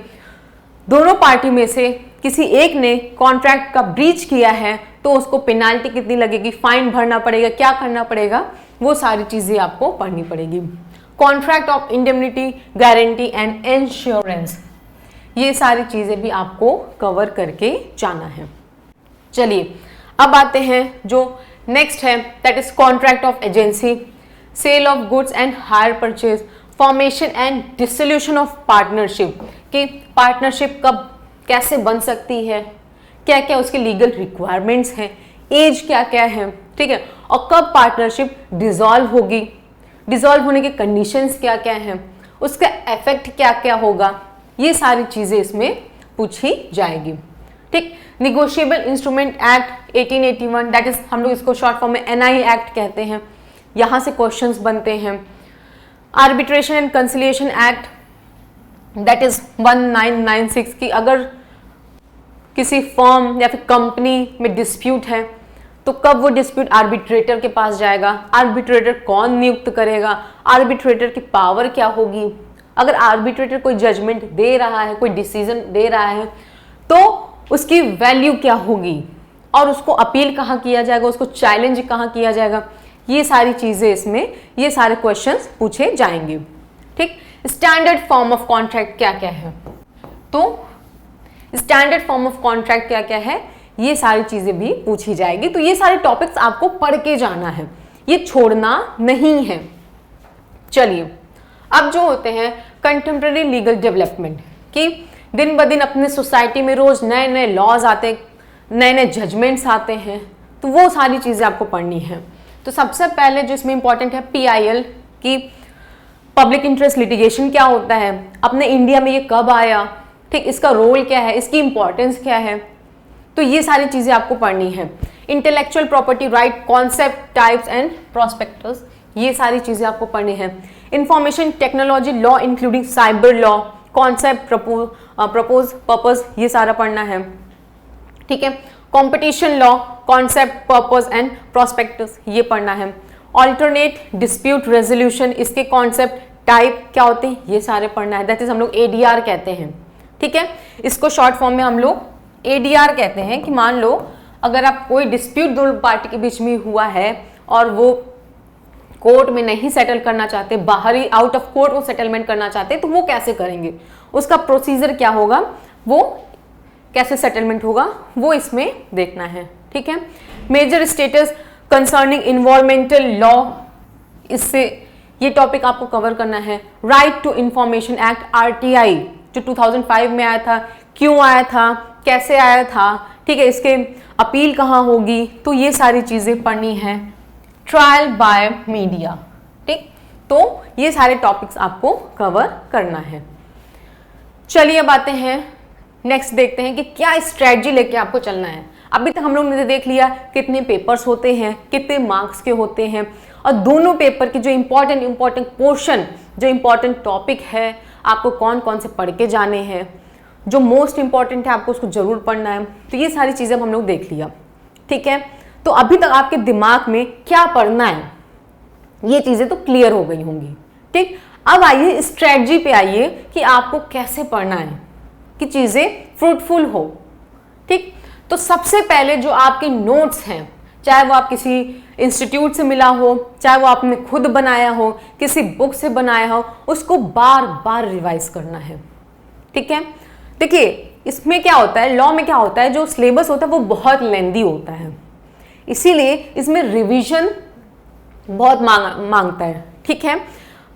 दोनों पार्टी में से किसी एक ने कॉन्ट्रैक्ट का ब्रीच किया है तो उसको पेनाल्टी कितनी लगेगी, फाइन भरना पड़ेगा, क्या करना पड़ेगा, वो सारी चीजें आपको पढ़नी पड़ेगी। Contract of indemnity, guarantee and insurance, ये सारी चीजें भी आपको कवर करके जाना है। चलिए अब आते हैं जो नेक्स्ट है, that is contract of agency, sale of goods and hire purchase, formation and dissolution of partnership, कि पार्टनरशिप कब कैसे बन सकती है, क्या क्या उसके लीगल रिक्वायरमेंट्स हैं, एज क्या क्या है, ठीक है, और कब पार्टनरशिप डिसॉल्व होगी, डिसॉल्व होने के कंडीशंस क्या क्या हैं, उसका इफेक्ट क्या क्या होगा, ये सारी चीजें इसमें पूछी जाएगी, ठीक। Negotiable instrument act 1881, that is हम लोग इसको शॉर्ट फॉर्म में NI एक्ट कहते हैं, यहां से क्वेश्चंस बनते हैं। Arbitration and conciliation act, that is 1996, की अगर किसी फर्म या फिर कंपनी में डिस्प्यूट है तो कब वो डिस्प्यूट आर्बिट्रेटर के पास जाएगा, आर्बिट्रेटर कौन नियुक्त करेगा, आर्बिट्रेटर की पावर क्या होगी, अगर आर्बिट्रेटर कोई जजमेंट दे रहा है, कोई डिसीजन दे रहा है तो उसकी वैल्यू क्या होगी, और उसको अपील कहाँ किया जाएगा, उसको चैलेंज कहाँ किया जाएगा, ये सारी चीजें इसमें, ये सारे क्वेश्चंस पूछे जाएंगे, ठीक। स्टैंडर्ड फॉर्म ऑफ कॉन्ट्रैक्ट क्या क्या है, तो स्टैंडर्ड फॉर्म ऑफ कॉन्ट्रैक्ट क्या क्या है, ये सारी चीजें भी पूछी जाएगी। तो ये सारे टॉपिक्स आपको पढ़ के जाना है, ये छोड़ना नहीं है। चलिए अब जो होते हैं कंटेम्प्रेरी लीगल डेवलपमेंट, कि दिन ब दिन अपने सोसाइटी में रोज नए नए लॉज आते, नए नए जजमेंट्स आते हैं, तो वो सारी चीज़ें आपको पढ़नी है। तो सबसे पहले जो इसमें इंपॉर्टेंट है PIL की पब्लिक इंटरेस्ट लिटिगेशन क्या होता है, अपने इंडिया में ये कब आया, ठीक, इसका रोल क्या है, इसकी इंपॉर्टेंस क्या है, तो ये सारी चीज़ें आपको पढ़नी है। Intellectual property right, concept, types and prospectus, ये सारी चीज़ें आपको पढ़नी है। Information technology law including cyber law, concept, propose, purpose, ये सारा पढ़ना है, ठीक है। Competition law, concept, purpose and prospectus, ये पढ़ना है। ऑल्टरनेट डिस्प्यूट रेजोल्यूशन, इसके कॉन्सेप्ट, टाइप क्या होते हैं, ये सारे पढ़ना है। दैट इज हम लोग ADR कहते हैं, ठीक है। इसको शॉर्ट फॉर्म में हम लोग ADR कहते हैं कि मान लो अगर आप कोई डिस्प्यूट दो पार्टी के बीच में हुआ है और वो कोर्ट में नहीं सेटल करना चाहते, बाहरी आउट ऑफ कोर्ट वो सेटलमेंट करना चाहते, तो वो कैसे करेंगे, उसका प्रोसीजर क्या होगा, वो कैसे सेटलमेंट होगा, वो इसमें देखना है, ठीक है। Major status concerning environmental law, इससे ये टॉपिक आपको कवर करना है। Right to information act RTI जो 2005 में आया था, क्यों आया था, कैसे आया था, ठीक है, इसके अपील कहाँ होगी, तो ये सारी चीज़ें पढ़नी है। ट्रायल बाय मीडिया, ठीक, तो ये सारे टॉपिक्स आपको कवर करना है। चलिए अब आते हैं नेक्स्ट, देखते हैं कि क्या स्ट्रेटजी लेके आपको चलना है। अभी तक हम लोग ने देख लिया कितने पेपर्स होते हैं, कितने मार्क्स के होते हैं, और दोनों पेपर के जो इम्पोर्टेंट पोर्शन, जो इम्पोर्टेंट टॉपिक है, आपको कौन कौन से पढ़ के जाने हैं, जो मोस्ट इंपॉर्टेंट है आपको उसको जरूर पढ़ना है। तो ये सारी चीज़ें हम लोग देख लिया, ठीक है। तो अभी तक आपके दिमाग में क्या पढ़ना है, ये चीज़ें तो क्लियर हो गई होंगी, ठीक। अब आइए स्ट्रेटजी पे आइए कि आपको कैसे पढ़ना है कि चीज़ें फ्रूटफुल हो, ठीक। तो सबसे पहले जो आपके नोट्स हैं, चाहे वो आप किसी इंस्टीट्यूट से मिला हो, चाहे वो आपने खुद बनाया हो, किसी बुक से बनाया हो, उसको बार बार रिवाइज करना है, ठीक है। देखिए इसमें क्या होता है, लॉ में क्या होता है, जो सिलेबस होता है वो बहुत लेंदी होता है, इसीलिए इसमें रिवीजन बहुत मांगता है, ठीक है।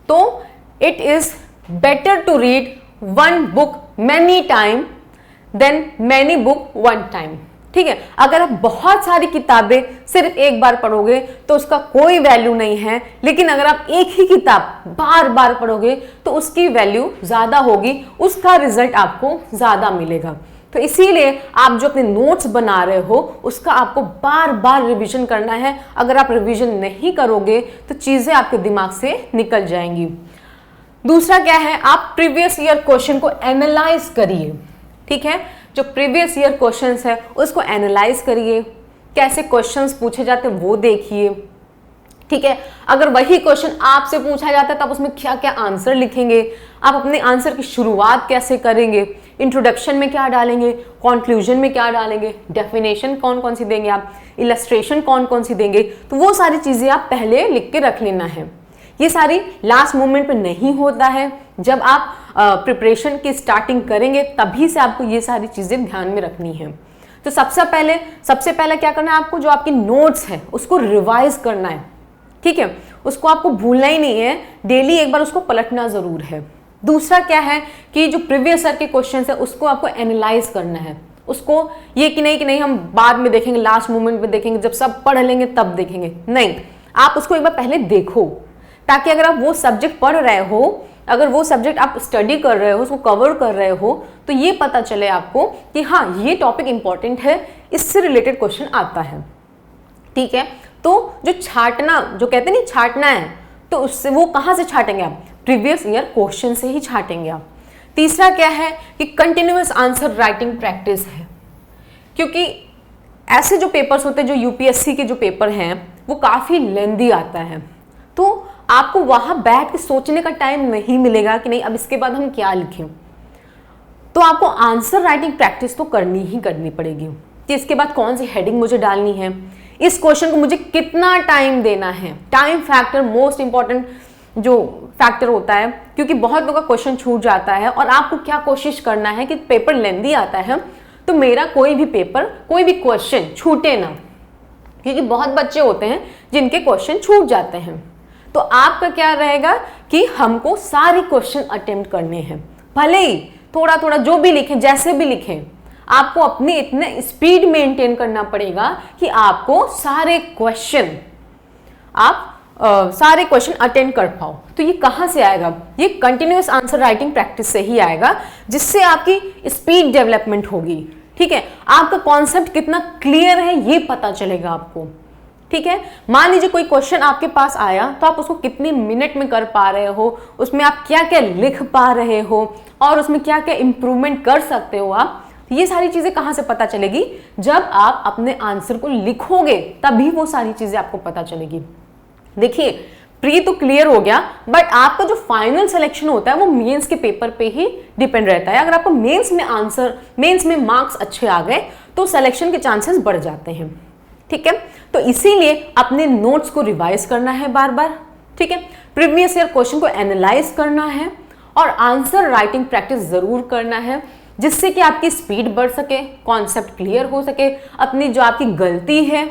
तो it is better to read one book many time than many book one time, ठीक है। अगर आप बहुत सारी किताबें सिर्फ एक बार पढ़ोगे तो उसका कोई वैल्यू नहीं है, लेकिन अगर आप एक ही किताब बार बार पढ़ोगे तो उसकी वैल्यू ज़्यादा होगी, उसका रिजल्ट आपको ज़्यादा मिलेगा। तो इसीलिए आप जो अपने नोट्स बना रहे हो उसका आपको बार बार रिवीजन करना है। अगर आप रिवीजन नहीं करोगे तो चीज़ें आपके दिमाग से निकल जाएंगी। दूसरा क्या है, आप प्रीवियस ईयर क्वेश्चन को एनालाइज करिए, ठीक है। जो प्रीवियस ईयर क्वेश्चंस है उसको एनालाइज करिए, कैसे क्वेश्चंस पूछे जाते हैं वो देखिए, ठीक है। अगर वही क्वेश्चन आपसे पूछा जाता है तब उसमें क्या क्या आंसर लिखेंगे, आप अपने आंसर की शुरुआत कैसे करेंगे, इंट्रोडक्शन में क्या डालेंगे, कंक्लूजन में क्या डालेंगे, डेफिनेशन कौन कौन सी देंगे आप, इलस्ट्रेशन कौन कौन सी देंगे, तो वो सारी चीज़ें आप पहले लिख के रख लेना है। ये सारी लास्ट मोमेंट पे नहीं होता है, जब आप प्रिपरेशन की स्टार्टिंग करेंगे तभी से आपको ये सारी चीज़ें ध्यान में रखनी है। तो सबसे पहले क्या करना है, आपको जो आपकी नोट्स है उसको रिवाइज करना है, ठीक है। उसको आपको भूलना ही नहीं है, डेली एक बार उसको पलटना ज़रूर है। दूसरा क्या है कि जो प्रीवियस ईयर के क्वेश्चन है उसको आपको एनालाइज करना है, उसको ये कि नहीं हम बाद में देखेंगे, लास्ट मोमेंट में देखेंगे, जब सब पढ़ लेंगे तब देखेंगे, नहीं, आप उसको एक बार पहले देखो, ताकि अगर आप वो सब्जेक्ट पढ़ रहे हो, अगर वो सब्जेक्ट आप स्टडी कर रहे हो, उसको कवर कर रहे हो, तो ये पता चले आपको कि हाँ ये टॉपिक इंपॉर्टेंट है, इससे रिलेटेड क्वेश्चन आता है, ठीक है। तो जो छाटना, जो कहते हैं नहीं छाटना है, तो उससे वो कहाँ से छाटेंगे आप, प्रीवियस ईयर क्वेश्चन से ही छाटेंगे आप। तीसरा क्या है कि कंटिन्यूअस आंसर राइटिंग प्रैक्टिस है, क्योंकि ऐसे जो पेपर्स होते हैं, जो यूपीएससी के जो पेपर हैं वो काफ़ी लेंदी आता है, तो आपको वहाँ बैठ के सोचने का टाइम नहीं मिलेगा कि नहीं अब इसके बाद हम क्या लिखें। तो आपको आंसर राइटिंग प्रैक्टिस तो करनी ही करनी पड़ेगी कि इसके बाद कौन सी हेडिंग मुझे डालनी है, इस क्वेश्चन को मुझे कितना टाइम देना है। टाइम फैक्टर मोस्ट इंपॉर्टेंट जो फैक्टर होता है, क्योंकि बहुत लोगों का क्वेश्चन छूट जाता है और आपको क्या कोशिश करना है कि पेपर लेंदी आता है तो मेरा कोई भी पेपर, कोई भी क्वेश्चन छूटे ना, क्योंकि बहुत बच्चे होते हैं जिनके क्वेश्चन छूट जाते हैं। तो आपका क्या रहेगा कि हमको सारे क्वेश्चन अटेम्प्ट करने हैं, भले ही थोड़ा थोड़ा जो भी लिखें, जैसे भी लिखें, आपको अपनी इतने स्पीड मेंटेन करना पड़ेगा कि आपको सारे क्वेश्चन अटेंड कर पाओ। तो ये कहाँ से आएगा? ये कंटिन्यूअस आंसर राइटिंग प्रैक्टिस से ही आएगा, जिससे आपकी स्पीड डेवलपमेंट होगी। ठीक है, आपका कॉन्सेप्ट कितना क्लियर है ये पता चलेगा आपको। ठीक है, मान लीजिए कोई क्वेश्चन आपके पास आया तो आप उसको कितने मिनट में कर पा रहे हो, उसमें आप क्या क्या लिख पा रहे हो और उसमें क्या क्या इंप्रूवमेंट कर सकते हो आप। ये सारी चीजें कहां से पता चलेगी? जब आप अपने आंसर को लिखोगे तभी वो सारी चीजें आपको पता चलेगी। देखिए, प्री तो क्लियर हो गया, बट आपका जो फाइनल सिलेक्शन होता है वो मेंस के पेपर पे ही डिपेंड रहता है। अगर आपको मेंस में मार्क्स अच्छे आ गए तो सिलेक्शन के चांसेस बढ़ जाते हैं। ठीक है, तो इसीलिए अपने नोट्स को रिवाइज करना है बार बार। ठीक है, प्रीवियस ईयर क्वेश्चन को एनालाइज करना है और आंसर राइटिंग प्रैक्टिस जरूर करना है, जिससे कि आपकी स्पीड बढ़ सके, कॉन्सेप्ट क्लियर हो सके, अपनी जो आपकी गलती है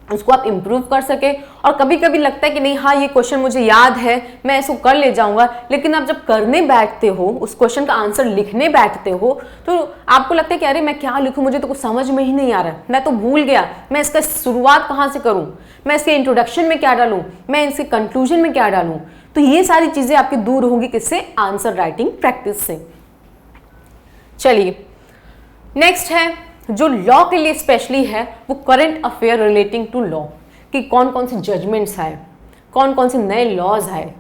उसको आप इंप्रूव कर सके। और कभी कभी लगता है कि नहीं, हाँ ये क्वेश्चन मुझे याद है, मैं इसको कर ले जाऊंगा, लेकिन आप जब करने बैठते हो, उस क्वेश्चन का आंसर लिखने बैठते हो, तो आपको लगता है कि अरे मैं क्या लिखूं, मुझे तो कुछ समझ में ही नहीं आ रहा, मैं तो भूल गया, मैं इसका शुरुआत कहाँ से करूं, मैं इसके इंट्रोडक्शन में क्या डालूं, मैं इसके कंक्लूजन में क्या डालूं। तो ये सारी चीजें आपकी दूर होंगी किससे? आंसर राइटिंग प्रैक्टिस से। चलिए, नेक्स्ट है जो लॉ के लिए स्पेशली है, वो current affair relating to law, कि कौन कौन से जजमेंट्स आए, कौन कौन से नए लॉज आए।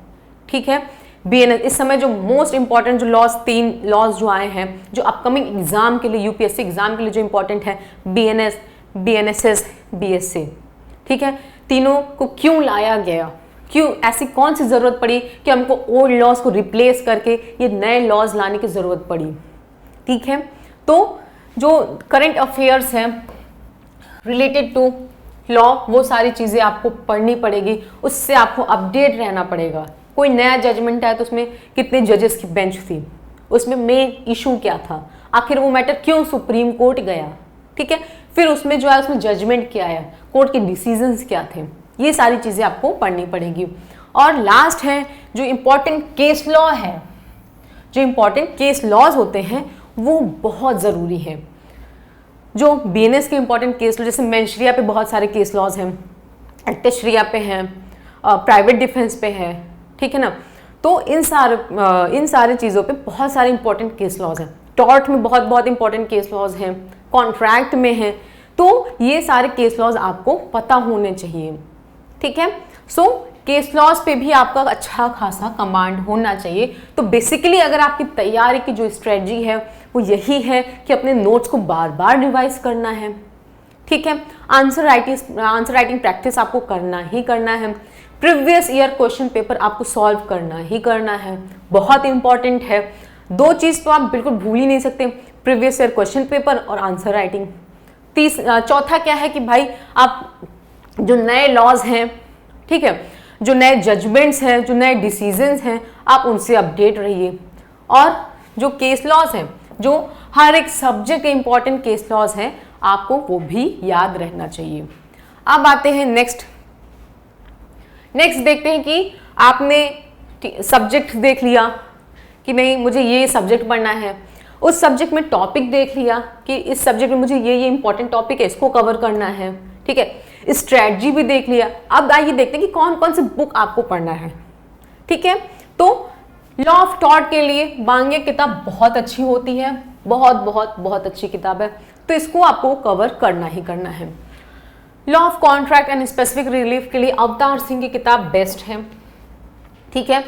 ठीक है, बीएनएस इस समय जो मोस्ट इंपॉर्टेंट जो लॉज, 3 लॉज जो आए हैं, जो अपकमिंग एग्जाम के लिए, यूपीएससी एग्जाम के लिए जो इंपॉर्टेंट है, बीएनएस, बीएनएसएस, बीएससी। ठीक है, तीनों को क्यों लाया गया, क्यों ऐसी कौन सी जरूरत पड़ी कि हमको ओल्ड लॉज को रिप्लेस करके ये नए लॉज लाने की जरूरत पड़ी। ठीक है, तो जो करंट अफेयर्स हैं रिलेटेड टू लॉ, वो सारी चीज़ें आपको पढ़नी पड़ेगी, उससे आपको अपडेट रहना पड़ेगा। कोई नया जजमेंट आया तो उसमें कितने जजेस की बेंच थी, उसमें मेन इशू क्या था, आखिर वो मैटर क्यों सुप्रीम कोर्ट गया। ठीक है, फिर उसमें जो है उसमें जजमेंट क्या आया, कोर्ट के डिसीजंस क्या थे, ये सारी चीज़ें आपको पढ़नी पड़ेगी। और लास्ट है जो इम्पोर्टेंट केस लॉ है, जो इम्पोर्टेंट केस लॉज होते हैं वो बहुत ज़रूरी है। जो बीएनएस के इंपॉर्टेंट केस लॉ, जैसे मेंशरिया पे बहुत सारे केस लॉज हैं, एक्टेशरिया पे हैं, प्राइवेट डिफेंस पे है। ठीक है ना, तो इन सारे चीज़ों पे बहुत सारे इंपॉर्टेंट केस लॉज हैं। टॉर्ट में बहुत बहुत इंपॉर्टेंट केस लॉज हैं, कॉन्ट्रैक्ट में हैं, तो ये सारे केस लॉज आपको पता होने चाहिए। ठीक है, सो केस लॉज पे भी आपका अच्छा खासा कमांड होना चाहिए। तो बेसिकली अगर आपकी तैयारी की जो स्ट्रेटजी है वो यही है कि अपने नोट्स को बार बार रिवाइज करना है। ठीक है, आंसर राइटिंग प्रैक्टिस आपको करना ही करना है। प्रीवियस ईयर क्वेश्चन पेपर आपको सॉल्व करना ही करना है, बहुत इंपॉर्टेंट है। 2 चीज़ तो आप बिल्कुल भूल ही नहीं सकते, प्रीवियस ईयर क्वेश्चन पेपर और आंसर राइटिंग। चौथा क्या है कि भाई आप जो नए लॉज हैं, ठीक है, जो नए जजमेंट्स हैं, जो नए डिसीजंस हैं, आप उनसे अपडेट रहिए। और जो केस लॉज हैं, जो हर एक सब्जेक्ट के इंपॉर्टेंट केस लॉज हैं, आपको वो भी याद रहना चाहिए। अब आते हैं नेक्स्ट देखते हैं कि आपने सब्जेक्ट देख लिया कि नहीं मुझे ये सब्जेक्ट पढ़ना है, उस सब्जेक्ट में टॉपिक देख लिया कि इस सब्जेक्ट में मुझे ये इंपॉर्टेंट टॉपिक है, इसको कवर करना है। ठीक है, स्ट्रैटेजी भी देख लिया। अब आइए देखते हैं कि कौन कौन सी बुक आपको पढ़ना है। ठीक है, तो लॉ ऑफ थॉट के लिए बांगे किताब बहुत अच्छी होती है, बहुत बहुत बहुत अच्छी किताब है, तो इसको आपको कवर करना ही करना है। Law of contract and specific relief के लिए अवतार सिंह की किताब बेस्ट है। ठीक है,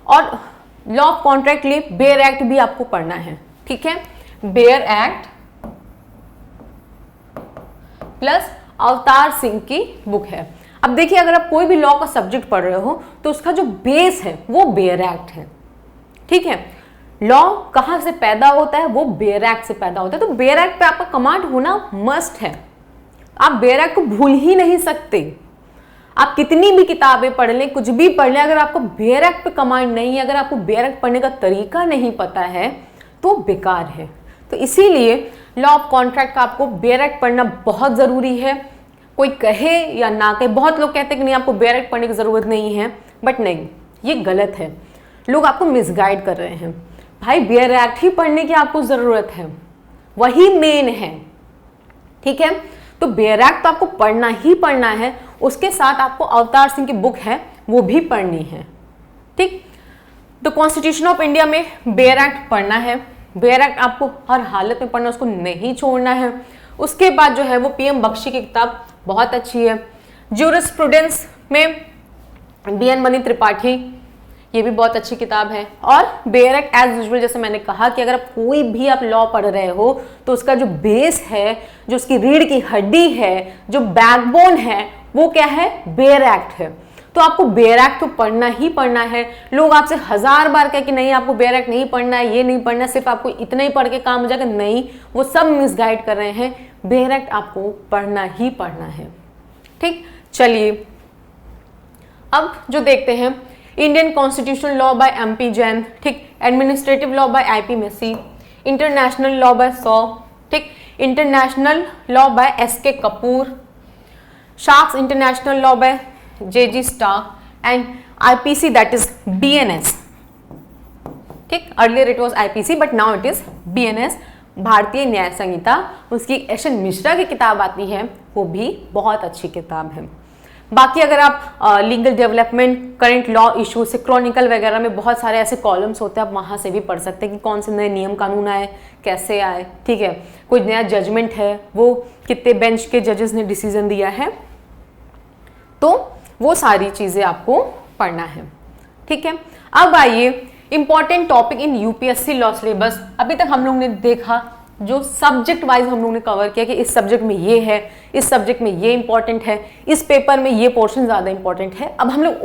और लॉ ऑफ कॉन्ट्रैक्ट के लिए बेयर एक्ट भी आपको पढ़ना है। ठीक है, bare act plus Avtar Singh की बुक है। अब देखिए, अगर आप कोई भी लॉ का सब्जेक्ट पढ़ रहे हो तो उसका जो बेस है वो बेयर एक्ट है। ठीक है, लॉ कहाँ से पैदा होता है, वो बेयर एक्ट से पैदा होता है, तो बेयर एक्ट पे आपका कमांड होना मस्ट है। आप बेयर एक्ट को भूल ही नहीं सकते। आप कितनी भी किताबें पढ़ लें, कुछ भी पढ़ लें, अगर आपको बेयर एक्ट पे कमांड नहीं है, अगर आपको बेयर एक्ट पढ़ने का तरीका नहीं पता है तो बेकार है। तो इसीलिए लॉ ऑफ कॉन्ट्रैक्ट का आपको बेयर एक्ट पढ़ना बहुत ज़रूरी है। कोई कहे या ना कहे, बहुत लोग कहते हैं कि नहीं आपको बेयर एक्ट पढ़ने की ज़रूरत नहीं है, बट नहीं, ये गलत है। लोग आपको मिसगाइड कर रहे हैं। भाई बेयर एक्ट ही पढ़ने की आपको जरूरत है, वही मेन है, ठीक है। तो बेयर एक्ट तो आपको पढ़ना ही पढ़ना है, उसके साथ आपको अवतार सिंह की बुक है वो भी पढ़नी है, ठीक। तो कॉन्स्टिट्यूशन ऑफ इंडिया में बेयर एक्ट पढ़ना है, बेयर एक्ट आपको हर हालत में पढ़ना, उसको नहीं छोड़ना है। उसके बाद जो है वो पीएम बख्शी की किताब बहुत अच्छी है। ज्यूरिस्प्रूडेंस में बीएन मनी त्रिपाठी, ये भी बहुत अच्छी किताब है। और बेयर एक्ट एज यूजुअल, जैसे मैंने कहा कि अगर आप कोई भी आप लॉ पढ़ रहे हो तो उसका जो बेस है, जो उसकी रीढ़ की हड्डी है, जो बैकबोन है, वो क्या है, बेयर एक्ट है। तो आपको बेयर एक्ट तो पढ़ना ही पढ़ना है। लोग आपसे 1000 बार कहे कि नहीं आपको बेयर एक्ट नहीं पढ़ना है, ये नहीं पढ़ना, सिर्फ आपको इतना ही पढ़ के काम हो जाएगा, नहीं, वो सब मिसगाइड कर रहे हैं। बेयर एक्ट आपको पढ़ना ही पढ़ना है, ठीक। चलिए अब जो देखते हैं, Indian constitutional law by M P Jain, ठीक। Administrative law by I P Massey, international law by Shaw, ठीक। International law by S K Kapoor, Starke's international law by J G Starke and IPC that is BNS, ठीक। Earlier it was IPC but now it is BNS, Bharatiya Nyaya संहिता। उसकी S N Mishra की किताब आती है, वो भी बहुत अच्छी किताब है। बाकी अगर आप legal development, current law issue से क्रॉनिकल वगैरह में बहुत सारे ऐसे कॉलम्स होते हैं, आप वहाँ से भी पढ़ सकते हैं कि कौन से नए नियम कानून आए, कैसे आए, ठीक है। कोई नया जजमेंट है, वो कितने बेंच के जजेस ने डिसीजन दिया है, तो वो सारी चीज़ें आपको पढ़ना है, ठीक है। अब आइए important topic in UPSC law syllabus. अभी तक हम लोग ने देखा, जो सब्जेक्ट वाइज हम लोग ने कवर किया कि इस सब्जेक्ट में ये है, इस सब्जेक्ट में ये इंपॉर्टेंट है, इस पेपर में ये पोर्शन ज़्यादा इंपॉर्टेंट है। अब हम लोग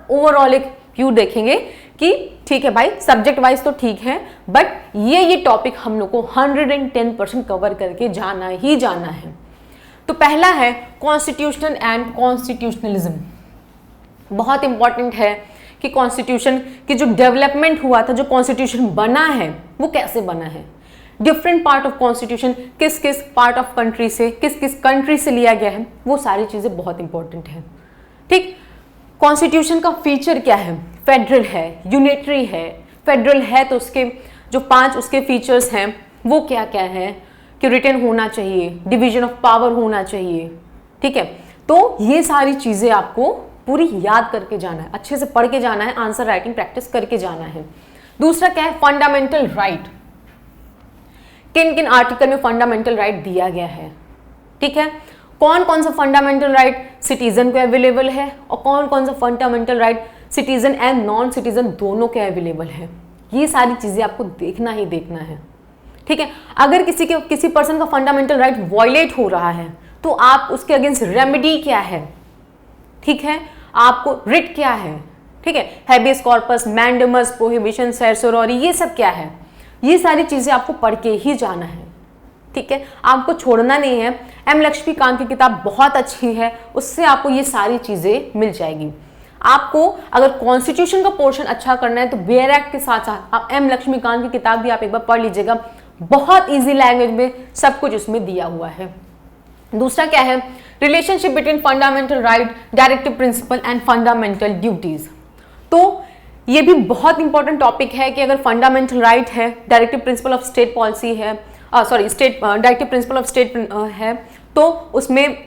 ओवरऑल एक व्यू देखेंगे कि ठीक है भाई, सब्जेक्ट वाइज तो ठीक है, बट ये टॉपिक हम लोग को 110% कवर करके जाना ही जाना है। तो पहला है कॉन्स्टिट्यूशन एंड कॉन्स्टिट्यूशनलिज्म। बहुत इंपॉर्टेंट है कि कॉन्स्टिट्यूशन की जो डेवलपमेंट हुआ था, जो कॉन्स्टिट्यूशन बना है, वो कैसे बना है, डिफरेंट पार्ट ऑफ कॉन्स्टिट्यूशन किस किस पार्ट ऑफ कंट्री से, किस किस कंट्री से लिया गया है, वो सारी चीज़ें बहुत इंपॉर्टेंट है, ठीक। कॉन्स्टिट्यूशन का फीचर क्या है, फेडरल है, यूनिटरी है। फेडरल है तो उसके जो 5 उसके फीचर्स हैं वो क्या क्या है, कि रिटन होना चाहिए, डिवीजन ऑफ पावर होना चाहिए, ठीक है। तो ये सारी चीज़ें आपको पूरी याद करके जाना है, अच्छे से पढ़ के जाना है, आंसर राइटिंग प्रैक्टिस करके जाना है। दूसरा क्या है, फंडामेंटल राइट। किन किन आर्टिकल में फंडामेंटल राइट दिया गया है, ठीक है। कौन कौन सा फंडामेंटल राइट सिटीजन को अवेलेबल है और कौन कौन सा fundamental right citizen and non citizen दोनों के अवेलेबल है, ये सारी चीज़ें आपको देखना ही देखना है, ठीक है। अगर किसी पर्सन का फंडामेंटल राइट वायलेट हो रहा है तो आप उसके अगेंस्ट रेमेडी क्या है, ठीक है, आपको रिट क्या है, ठीक है, हैबियस कॉर्पस, मैंडेमस, प्रोहिबिशन, सर्सोररी, ये सब क्या है, ये सारी चीज़ें आपको पढ़ के ही जाना है, ठीक है, आपको छोड़ना नहीं है। एम लक्ष्मीकांत की किताब बहुत अच्छी है, उससे आपको ये सारी चीज़ें मिल जाएगी। आपको अगर कॉन्स्टिट्यूशन का पोर्शन अच्छा करना है तो बेयर एक्ट के साथ साथ आप एम लक्ष्मीकांत की किताब भी आप एक बार पढ़ लीजिएगा, बहुत ईजी लैंग्वेज में सब कुछ उसमें दिया हुआ है। दूसरा क्या है, relationship between fundamental right, directive principle and fundamental duties. तो ये भी बहुत इंपॉर्टेंट टॉपिक है कि अगर फंडामेंटल राइट है, directive principle of state policy है, डायरेक्टिव प्रिंसिपल ऑफ स्टेट है, तो उसमें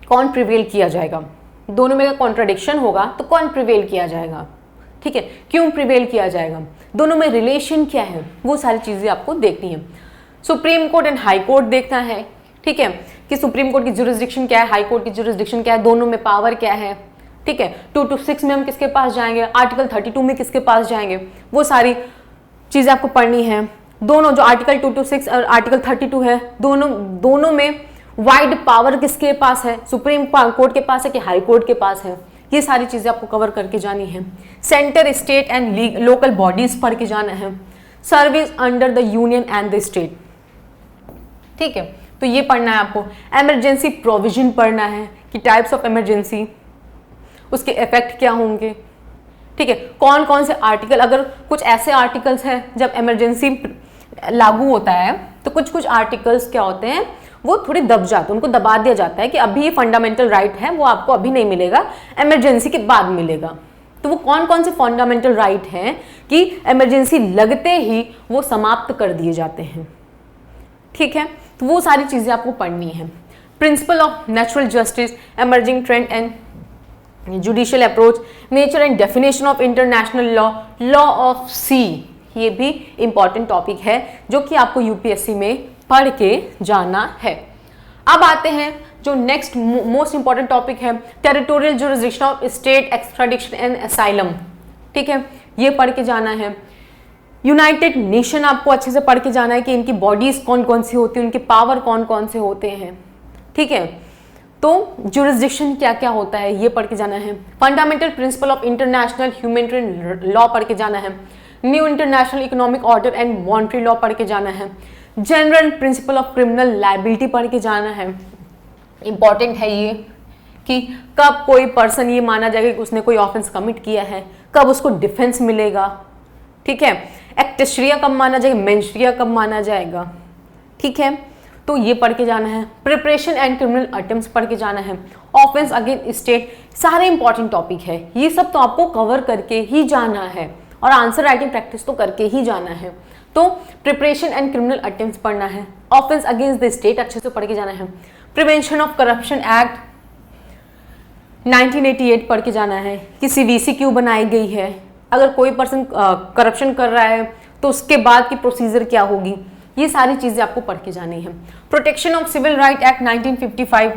कौन प्रिवेल किया जाएगा, दोनों में कॉन्ट्राडिक्शन होगा तो कौन प्रिवेल किया जाएगा, ठीक है, क्यों प्रिवेल किया जाएगा, दोनों में रिलेशन क्या है, वो सारी चीज़ें आपको देखनी है। Supreme court and high court देखना है, ठीक है, कि सुप्रीम कोर्ट की जुरिस्डिक्शन क्या है, हाई कोर्ट की जुरिस्डिक्शन क्या है, दोनों में पावर क्या है, ठीक है। 226 में हम किसके पास जाएंगे, आर्टिकल 32 में किसके पास जाएंगे, वो सारी चीज़ें आपको पढ़नी है। दोनों जो आर्टिकल 226 और आर्टिकल 32 है, दोनों में वाइड पावर किसके पास है, सुप्रीम कोर्ट के पास है कि हाई कोर्ट के पास है, ये सारी चीज़ें आपको कवर करके जानी है। Centre, state and local bodies पढ़ के जाना है। Service under the union and the state, ठीक है, तो ये पढ़ना है आपको। इमरजेंसी प्रोविजन पढ़ना है कि टाइप्स ऑफ इमरजेंसी, उसके इफेक्ट क्या होंगे, ठीक है, कौन कौन से आर्टिकल, अगर कुछ ऐसे आर्टिकल्स हैं जब इमरजेंसी लागू होता है तो कुछ आर्टिकल्स क्या होते हैं, वो थोड़े दब जाते हैं, उनको दबा दिया जाता है कि अभी फंडामेंटल राइट है वो आपको अभी नहीं मिलेगा, इमरजेंसी के बाद मिलेगा, तो वो कौन कौन से फंडामेंटल राइट हैं कि इमरजेंसी लगते ही वो समाप्त कर दिए जाते हैं। ठीक है, तो वो सारी चीजें आपको पढ़नी है। Principle of natural justice, emerging trend and judicial approach, nature and definition of international law, law of sea, ये भी इंपॉर्टेंट टॉपिक है जो कि आपको यूपीएससी में पढ़ के जाना है। अब आते हैं जो नेक्स्ट मोस्ट इंपॉर्टेंट टॉपिक है, territorial jurisdiction of state, extradition and asylum. ठीक है, ये पढ़ के जाना है। यूनाइटेड नेशन आपको अच्छे से पढ़ के जाना है कि इनकी बॉडीज कौन कौन सी होती है, उनके पावर कौन कौन से होते हैं। ठीक है, तो जुरिसडिक्शन क्या क्या होता है ये पढ़ के जाना है। Fundamental principle of international humanitarian law पढ़ के जाना है। New international economic order and monetary law पढ़ के जाना है। General principle of criminal liability पढ़ के जाना है। इंपॉर्टेंट है ये कि कब कोई पर्सन ये माना जाएगा कि उसने कोई ऑफेंस कमिट किया है, कब उसको डिफेंस मिलेगा। ठीक है, एक्टेशरिया कब माना जाएगा, मेंशरिया कब माना जाएगा। ठीक है, तो ये पढ़ के जाना है। प्रिपरेशन एंड क्रिमिनल अटेम्प्ट्स पढ़ के जाना है। ऑफेंस अगेंस्ट स्टेट, सारे इंपॉर्टेंट टॉपिक है, ये सब तो आपको कवर करके ही जाना है और आंसर राइटिंग प्रैक्टिस तो करके ही जाना है। तो प्रिपरेशन एंड क्रिमिनल अटेम्प्ट्स पढ़ना है। ऑफेंस अगेंस्ट द स्टेट अच्छे से पढ़ के जाना है। प्रिवेंशन ऑफ करप्शन एक्ट 1988 पढ़ के जाना है कि सीवीसी क्यों बनाई गई है, अगर कोई पर्सन करप्शन कर रहा है तो उसके बाद की प्रोसीजर क्या होगी, ये सारी चीजें आपको पढ़ के जानी है। Protection of civil right act 1955,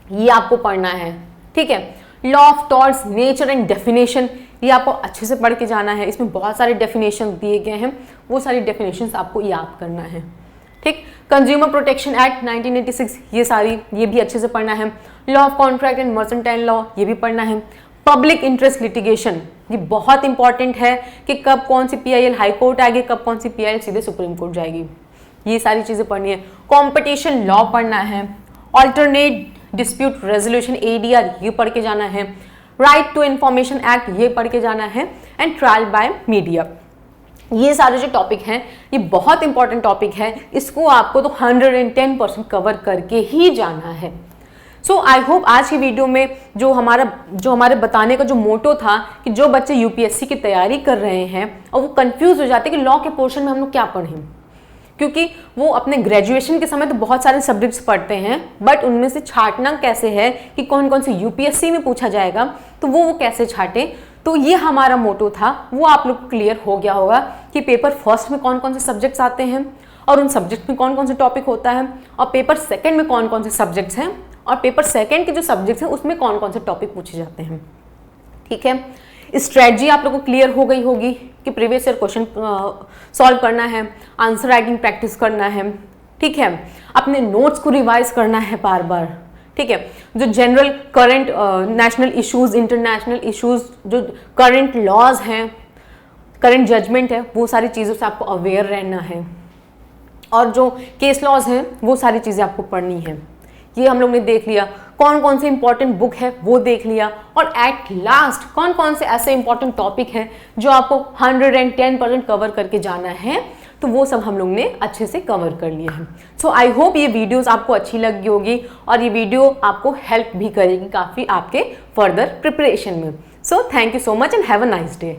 ये आपको पढ़ना है। ठीक है, law of torts, nature and definition, ये आपको अच्छे से पढ़ के जाना है। इसमें बहुत सारे डेफिनेशन दिए गए हैं, वो सारी डेफिनेशन आपको याद करना है। ठीक, कंज्यूमर प्रोटेक्शन एक्ट 1986, ये भी अच्छे से पढ़ना है। Law of contract and mercantile law, ये भी पढ़ना है। पब्लिक इंटरेस्ट लिटिगेशन, ये बहुत इंपॉर्टेंट है कि कब कौन सी पीआईएल हाई कोर्ट आएगी, कब कौन सी पीआईएल सीधे सुप्रीम कोर्ट जाएगी, ये सारी चीजें पढ़नी है। कॉम्पिटिशन लॉ पढ़ना है। ऑल्टरनेट डिस्प्यूट रेजोल्यूशन ADR, ये पढ़ के जाना है। राइट टू इंफॉर्मेशन एक्ट, ये पढ़ के जाना है। एंड ट्रायल बाय मीडिया, ये सारे जो टॉपिक हैं ये बहुत इंपॉर्टेंट टॉपिक है, इसको आपको तो 110% कवर करके ही जाना है। सो आई होप आज की वीडियो में जो हमारे बताने का जो मोटो था कि जो बच्चे यूपीएससी की तैयारी कर रहे हैं और वो कंफ्यूज हो जाते हैं कि लॉ के पोर्शन में हम लोग क्या पढ़ें, क्योंकि वो अपने ग्रेजुएशन के समय तो बहुत सारे सब्जेक्ट्स पढ़ते हैं, बट उनमें से छांटना कैसे है कि कौन कौन से यूपीएससी में पूछा जाएगा, तो वो कैसे छांटे। तो ये हमारा मोटो था, वो आप लोग को क्लियर हो गया होगा कि पेपर फर्स्ट में कौन कौन से सब्जेक्ट्स आते हैं और उन सब्जेक्ट में कौन कौन से टॉपिक होता है, और पेपर सेकंड में कौन कौन से सब्जेक्ट्स हैं, और पेपर सेकंड के जो सब्जेक्ट्स हैं उसमें कौन कौन से टॉपिक पूछे जाते हैं। ठीक है, स्ट्रेटजी आप लोगों को क्लियर हो गई होगी कि प्रीवियस ईयर क्वेश्चन सॉल्व करना है, आंसर राइटिंग प्रैक्टिस करना है। ठीक है, अपने नोट्स को रिवाइज करना है बार बार। ठीक है, जो general current national issues, international issues, जो करंट लॉज हैं, करंट जजमेंट है, वो सारी चीज़ों से आपको अवेयर रहना है। और जो केस लॉज हैं वो सारी चीज़ें आपको पढ़नी है। ये हम लोग ने देख लिया, कौन कौन से इंपॉर्टेंट बुक है वो देख लिया, और एट लास्ट कौन कौन से ऐसे इंपॉर्टेंट टॉपिक हैं जो आपको 110% कवर करके जाना है, तो वो सब हम लोग ने अच्छे से कवर कर लिया है। सो आई होप ये वीडियोस आपको अच्छी लगी होगी और ये वीडियो आपको हेल्प भी करेगी काफ़ी आपके फर्दर प्रिपरेशन में। So thank you so much and have a nice day.